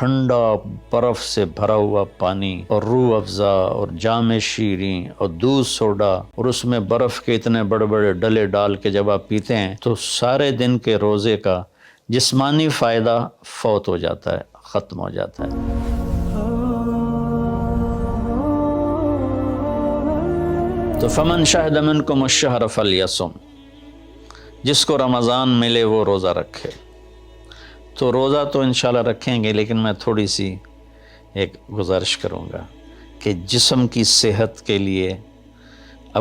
ٹھنڈا برف سے بھرا ہوا پانی اور روح افزا اور جام شیریں اور دودھ سوڈا اور اس میں برف کے اتنے بڑے بڑے ڈلے ڈال کے جب آپ پیتے ہیں تو سارے دن کے روزے کا جسمانی فائدہ فوت ہو جاتا ہے، ختم ہو جاتا ہے۔ تو فمن شہد منکم الشہر فلیصم، جس کو رمضان ملے وہ روزہ رکھے۔ تو روزہ تو انشاءاللہ رکھیں گے، لیکن میں تھوڑی سی ایک گزارش کروں گا کہ جسم کی صحت کے لیے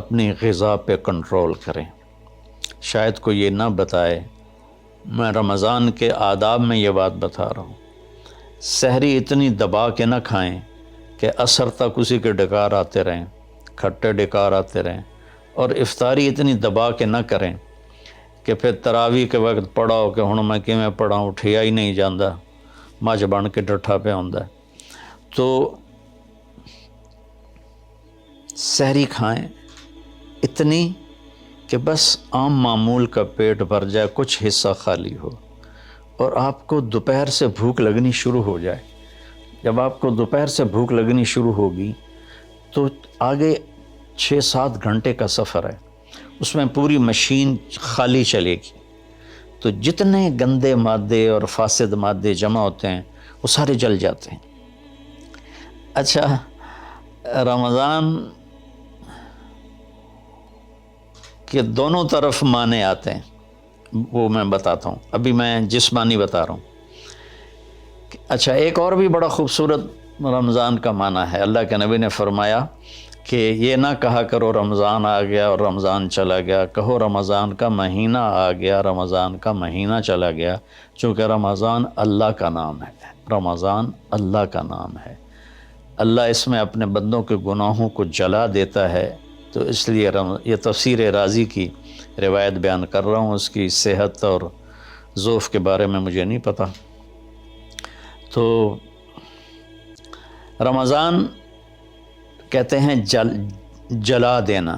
اپنی غذا پہ کنٹرول کریں۔ شاید کوئی یہ نہ بتائے، میں رمضان کے آداب میں یہ بات بتا رہا ہوں، سحری اتنی دبا کے نہ کھائیں کہ عصر تک اسی کے ڈکار آتے رہیں، کھٹے ڈکار آتے رہیں، اور افطاری اتنی دبا کے نہ کریں کہ پھر تراویح کے وقت پڑھاؤ کہ ہن میں کیویں پڑھاؤں، اٹھیا ہی نہیں جاندہ، مجھ بن کے ڈٹھا پہ ہوندا ہے۔ تو سحری کھائیں اتنی کہ بس عام معمول کا پیٹ بھر جائے، کچھ حصہ خالی ہو، اور آپ کو دوپہر سے بھوک لگنی شروع ہو جائے۔ جب آپ کو دوپہر سے بھوک لگنی شروع ہوگی تو آگے 6-7 گھنٹے کا سفر ہے، اس میں پوری مشین خالی چلے گی، تو جتنے گندے مادے اور فاسد مادے جمع ہوتے ہیں وہ سارے جل جاتے ہیں۔ اچھا، رمضان کے دونوں طرف معنی آتے ہیں، وہ میں بتاتا ہوں، ابھی میں جسمانی بتا رہا ہوں۔ اچھا، ایک اور بھی بڑا خوبصورت رمضان کا معنی ہے۔ اللہ کے نبی نے فرمایا کہ یہ نہ کہا کرو رمضان آ گیا اور رمضان چلا گیا، کہو رمضان کا مہینہ آ گیا، رمضان کا مہینہ چلا گیا، چونکہ رمضان اللہ کا نام ہے، رمضان اللہ کا نام ہے۔ اللہ اس میں اپنے بندوں کے گناہوں کو جلا دیتا ہے، تو اس لیے یہ تفسیر رازی کی روایت بیان کر رہا ہوں، اس کی صحت اور ضعف کے بارے میں مجھے نہیں پتہ۔ تو رمضان کہتے ہیں جلا دینا،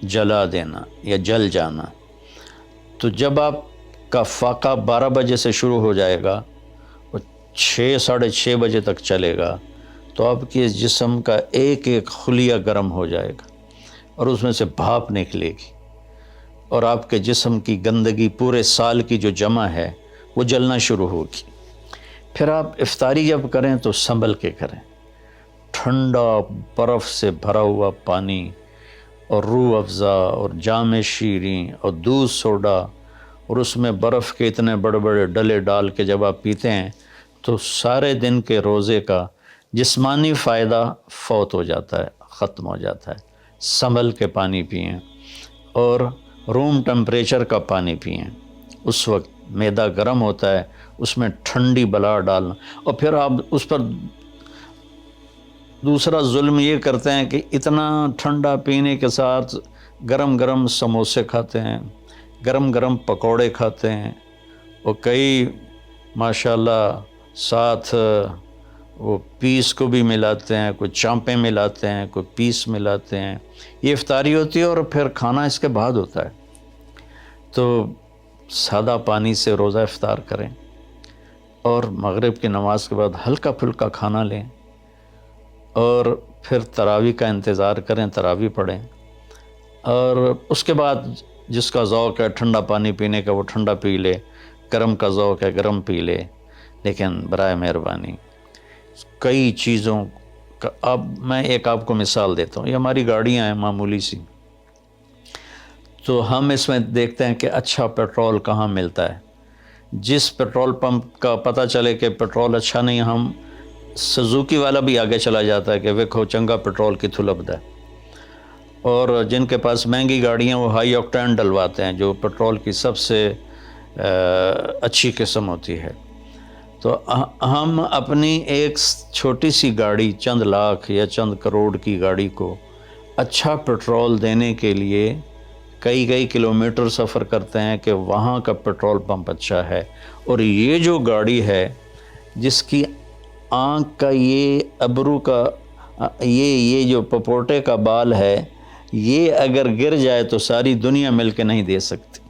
جلا دینا یا جل جانا۔ تو جب آپ کا فاقہ 12 بجے سے شروع ہو جائے گا اور 6-6:30 بجے تک چلے گا، تو آپ کے جسم کا ایک ایک خلیہ گرم ہو جائے گا اور اس میں سے بھاپ نکلے گی، اور آپ کے جسم کی گندگی پورے سال کی جو جمع ہے وہ جلنا شروع ہوگی۔ پھر آپ افطاری جب کریں تو سنبھل کے کریں، ٹھنڈا برف سے بھرا ہوا پانی اور روح افزا اور جام شیریں اور دودھ سوڈا اور اس میں برف کے اتنے بڑے بڑے ڈلے ڈال کے جب آپ پیتے ہیں تو سارے دن کے روزے کا جسمانی فائدہ فوت ہو جاتا ہے، ختم ہو جاتا ہے۔ سنبھل کے پانی پئیں اور روم ٹمپریچر کا پانی پئیں۔ اس وقت معدہ گرم ہوتا ہے، اس میں ٹھنڈی بلا ڈالنا، اور پھر آپ اس پر دوسرا ظلم یہ کرتے ہیں کہ اتنا ٹھنڈا پینے کے ساتھ گرم گرم سموسے کھاتے ہیں، گرم گرم پکوڑے کھاتے ہیں، اور کئی ماشاءاللہ ساتھ وہ پیس کو بھی ملاتے ہیں، کوئی چانپیں ملاتے ہیں، کوئی پیس ملاتے ہیں۔ یہ افطاری ہوتی ہے اور پھر کھانا اس کے بعد ہوتا ہے۔ تو سادہ پانی سے روزہ افطار کریں اور مغرب کی نماز کے بعد ہلکا پھلکا کھانا لیں، اور پھر تراویح کا انتظار کریں، تراویح پڑھیں، اور اس کے بعد جس کا ذوق ہے ٹھنڈا پانی پینے کا وہ ٹھنڈا پی لے، گرم کا ذوق ہے گرم پی لے، لیکن برائے مہربانی کئی چیزوں کا اب میں ایک آپ کو مثال دیتا ہوں۔ یہ ہماری گاڑیاں ہیں معمولی سی، تو ہم اس میں دیکھتے ہیں کہ اچھا پیٹرول کہاں ملتا ہے۔ جس پیٹرول پمپ کا پتہ چلے کہ پیٹرول اچھا نہیں، ہم سزوکی والا بھی آگے چلا جاتا ہے کہ ویکھو چنگا پیٹرول کتھوں لبدا ہے، اور جن کے پاس مہنگی گاڑیاں وہ ہائی آکٹین ڈلواتے ہیں جو پیٹرول کی سب سے اچھی قسم ہوتی ہے۔ تو ہم اپنی ایک چھوٹی سی گاڑی، چند لاکھ یا چند کروڑ کی گاڑی کو اچھا پیٹرول دینے کے لیے کئی کلومیٹر سفر کرتے ہیں کہ وہاں کا پیٹرول پمپ اچھا ہے، اور یہ جو گاڑی ہے جس کی آنکھ کا یہ ابرو کا یہ جو پپوٹے کا بال ہے، یہ اگر گر جائے تو ساری دنیا مل کے نہیں دے سکتی۔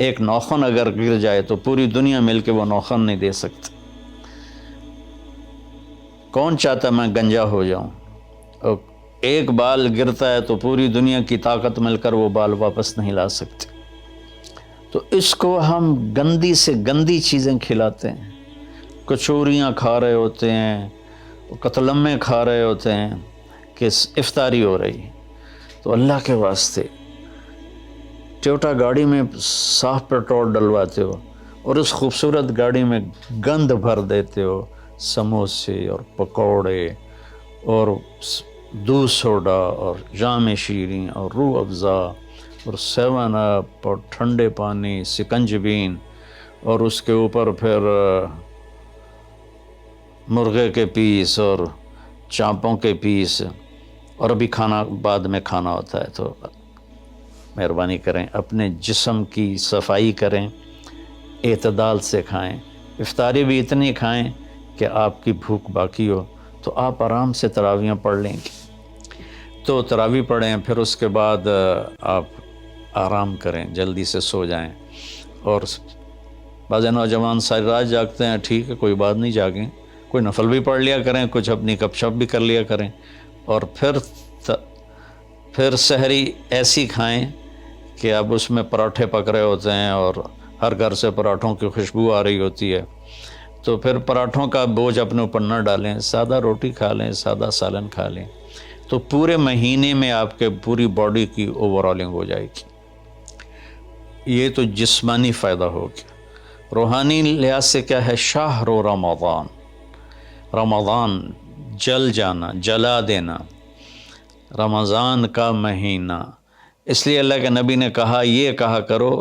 ایک نوخن اگر گر جائے تو پوری دنیا مل کے وہ نوخن نہیں دے سکتی۔ کون چاہتا میں گنجا ہو جاؤں؟ اور ایک بال گرتا ہے تو پوری دنیا کی طاقت مل کر وہ بال واپس نہیں لا سکتے۔ تو اس کو ہم گندی سے گندی چیزیں کھلاتے ہیں، کچوریاں کھا رہے ہوتے ہیں، قتلمے کھا رہے ہوتے ہیں کہ افطاری ہو رہی ہے۔ تو اللہ کے واسطے ٹویوٹا گاڑی میں صاف پیٹرول ڈلواتے ہو اور اس خوبصورت گاڑی میں گند بھر دیتے ہو، سموسے اور پکوڑے اور دودھ سوڈا اور جام شیریں اور روح افزا اور 7 اپ اور ٹھنڈے پانی، سکنجبین، اور اس کے اوپر پھر مرغے کے پیس اور چانپوں کے پیس، اور ابھی کھانا بعد میں کھانا ہوتا ہے۔ تو مہربانی کریں اپنے جسم کی صفائی کریں، اعتدال سے کھائیں، افطاری بھی اتنی کھائیں کہ آپ کی بھوک باقی ہو، تو آپ آرام سے تراویحیں پڑھ لیں گے۔ تو تراویح پڑھیں، پھر اس کے بعد آپ آرام کریں، جلدی سے سو جائیں۔ اور بعض نوجوان ساری رات جاگتے ہیں، ٹھیک ہے کوئی بات نہیں، جاگیں، کوئی نفل بھی پڑھ لیا کریں، کچھ اپنی گپ شپ بھی کر لیا کریں، اور پھر سحری ایسی کھائیں کہ اب اس میں پراٹھے پک رہے ہوتے ہیں اور ہر گھر سے پراٹھوں کی خوشبو آ رہی ہوتی ہے، تو پھر پراٹھوں کا بوجھ اپنے اوپر نہ ڈالیں، سادہ روٹی کھا لیں، سادہ سالن کھا لیں، تو پورے مہینے میں آپ کے پوری باڈی کی اوورالنگ ہو جائے گی۔ یہ تو جسمانی فائدہ ہو گیا۔ روحانی لحاظ سے کیا ہے؟ شہر رمضان، رمضان جل جانا، جلا دینا، رمضان کا مہینہ۔ اس لیے اللہ کے نبی نے کہا، یہ کہا کرو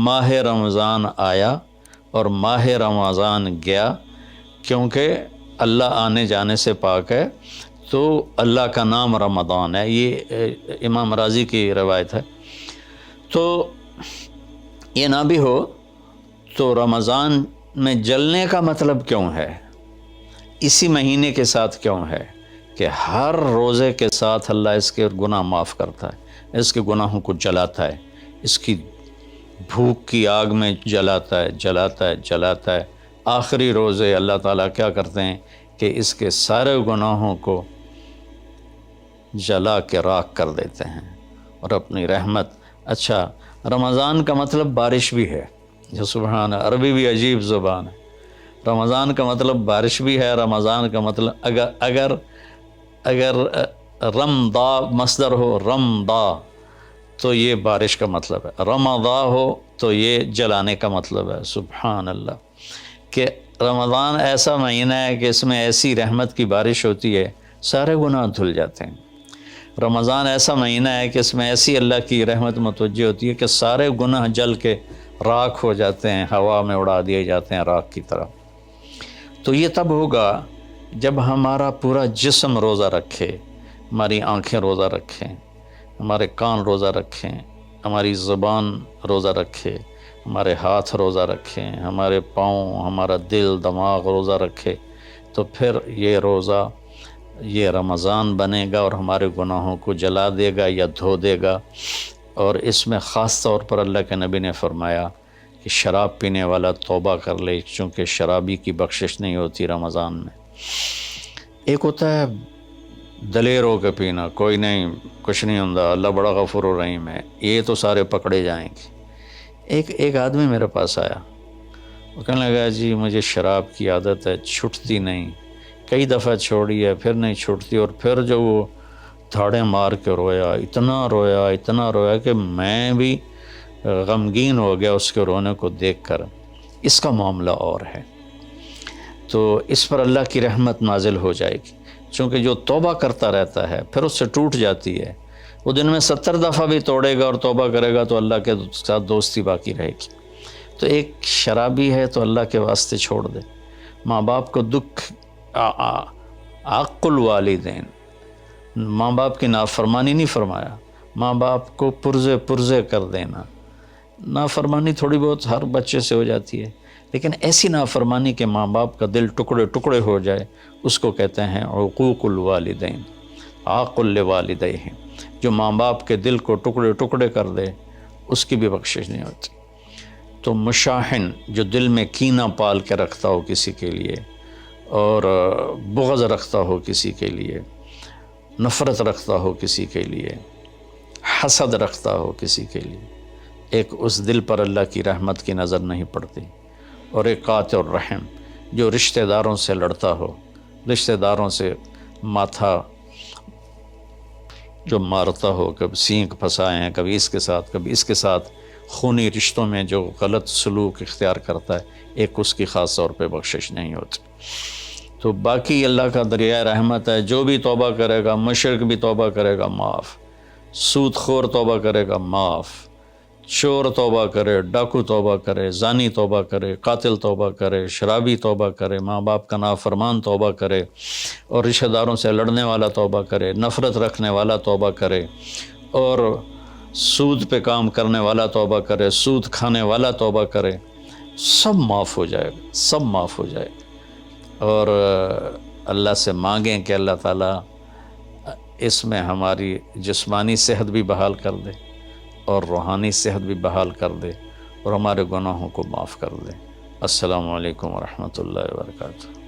ماہ رمضان آیا اور ماہ رمضان گیا، کیونکہ اللہ آنے جانے سے پاک ہے، تو اللہ کا نام رمضان ہے۔ یہ امام راضی کی روایت ہے۔ تو یہ نہ بھی ہو تو رمضان میں جلنے کا مطلب کیوں ہے؟ اسی مہینے کے ساتھ کیوں ہے کہ ہر روزے کے ساتھ اللہ اس کے گناہ معاف کرتا ہے، اس کے گناہوں کو جلاتا ہے، اس کی بھوک کی آگ میں جلاتا ہے، جلاتا ہے، جلاتا ہے۔ آخری روزے اللہ تعالیٰ کیا کرتے ہیں کہ اس کے سارے گناہوں کو جلا کے راکھ کر دیتے ہیں، اور اپنی رحمت۔ اچھا، رمضان کا مطلب بارش بھی ہے، جو سبحان، عربی بھی عجیب زبان ہے۔ رمضان کا مطلب بارش بھی ہے، رمضان کا مطلب اگر رمضا مصدر ہو، رمضا، تو یہ بارش کا مطلب ہے، رمضا ہو تو یہ جلانے کا مطلب ہے۔ سبحان اللہ، کہ رمضان ایسا مہینہ ہے کہ اس میں ایسی رحمت کی بارش ہوتی ہے، سارے گناہ دھل جاتے ہیں۔ رمضان ایسا مہینہ ہے کہ اس میں ایسی اللہ کی رحمت متوجہ ہوتی ہے کہ سارے گناہ جل کے راکھ ہو جاتے ہیں، ہوا میں اڑا دیے جاتے ہیں راکھ کی طرح۔ تو یہ تب ہوگا جب ہمارا پورا جسم روزہ رکھے، ہماری آنکھیں روزہ رکھیں، ہمارے کان روزہ رکھیں، ہماری زبان روزہ رکھے، ہمارے ہاتھ روزہ رکھیں، ہمارے پاؤں، ہمارا دل دماغ روزہ رکھے، تو پھر یہ روزہ، یہ رمضان بنے گا اور ہمارے گناہوں کو جلا دے گا یا دھو دے گا۔ اور اس میں خاص طور پر اللہ کے نبی نے فرمایا کہ شراب پینے والا توبہ کر لے، چونکہ شرابی کی بخشش نہیں ہوتی رمضان میں۔ ایک ہوتا ہے دلیر ہو کے پینا، کوئی نہیں، کچھ نہیں ہوتا، اللہ بڑا غفور و رحیم ہے، یہ تو سارے پکڑے جائیں گے۔ ایک آدمی میرے پاس آیا، وہ کہنے لگا جی مجھے شراب کی عادت ہے، چھٹتی نہیں، کئی دفعہ چھوڑی ہے، پھر نہیں چھوٹتی، اور پھر جو وہ دھاڑیں مار کے رویا، اتنا رویا کہ میں بھی غمگین ہو گیا اس کے رونے کو دیکھ کر۔ اس کا معاملہ اور ہے، تو اس پر اللہ کی رحمت نازل ہو جائے گی، چونکہ جو توبہ کرتا رہتا ہے پھر اس سے ٹوٹ جاتی ہے، وہ دن میں 70 دفعہ بھی توڑے گا اور توبہ کرے گا تو اللہ کے ساتھ دوستی باقی رہے گی۔ تو ایک شرابی ہے تو اللہ کے واسطے چھوڑ دے۔ ماں باپ کو دکھ، عق الوالدین، ماں باپ کی نافرمانی نہیں فرمایا، ماں باپ کو پرزے کر دینا۔ نافرمانی تھوڑی بہت ہر بچے سے ہو جاتی ہے، لیکن ایسی نافرمانی کہ ماں باپ کا دل ٹکڑے ٹکڑے ہو جائے، اس کو کہتے ہیں عقوق الوالدین، عاق لوالدیہ۔ جو ماں باپ کے دل کو ٹکڑے ٹکڑے کر دے، اس کی بھی بخشش نہیں ہوتی۔ تو مشاحن، جو دل میں کینہ پال کے رکھتا ہو کسی کے لیے، اور بغض رکھتا ہو کسی کے لیے، نفرت رکھتا ہو کسی کے لیے، حسد رکھتا ہو کسی کے لیے، ایک اس دل پر اللہ کی رحمت کی نظر نہیں پڑتی۔ اور ایک قاطع الرحم، جو رشتہ داروں سے لڑتا ہو، رشتہ داروں سے ماتھا جو مارتا ہو، کبھی سینگ پھنسائے ہیں، کبھی اس کے ساتھ کبھی اس کے ساتھ، خونی رشتوں میں جو غلط سلوک اختیار کرتا ہے، ایک اس کی خاص طور پہ بخشش نہیں ہوتی۔ تو باقی اللہ کا دریائے رحمت ہے، جو بھی توبہ کرے گا، مشرک بھی توبہ کرے گا معاف، سود خور توبہ کرے گا معاف، چور توبہ کرے، ڈاکو توبہ کرے، زانی توبہ کرے، قاتل توبہ کرے، شرابی توبہ کرے، ماں باپ کا نافرمان توبہ کرے، اور رشتہ داروں سے لڑنے والا توبہ کرے، نفرت رکھنے والا توبہ کرے، اور سود پہ کام کرنے والا توبہ کرے، سود کھانے والا توبہ کرے، سب معاف ہو جائے گا، سب معاف ہو جائے گا۔ اور اللہ سے مانگیں کہ اللہ تعالیٰ اس میں ہماری جسمانی صحت بھی بحال کر دے اور روحانی صحت بھی بحال کر دے، اور ہمارے گناہوں کو معاف کر دے۔ السلام علیکم ورحمۃ اللہ وبرکاتہ۔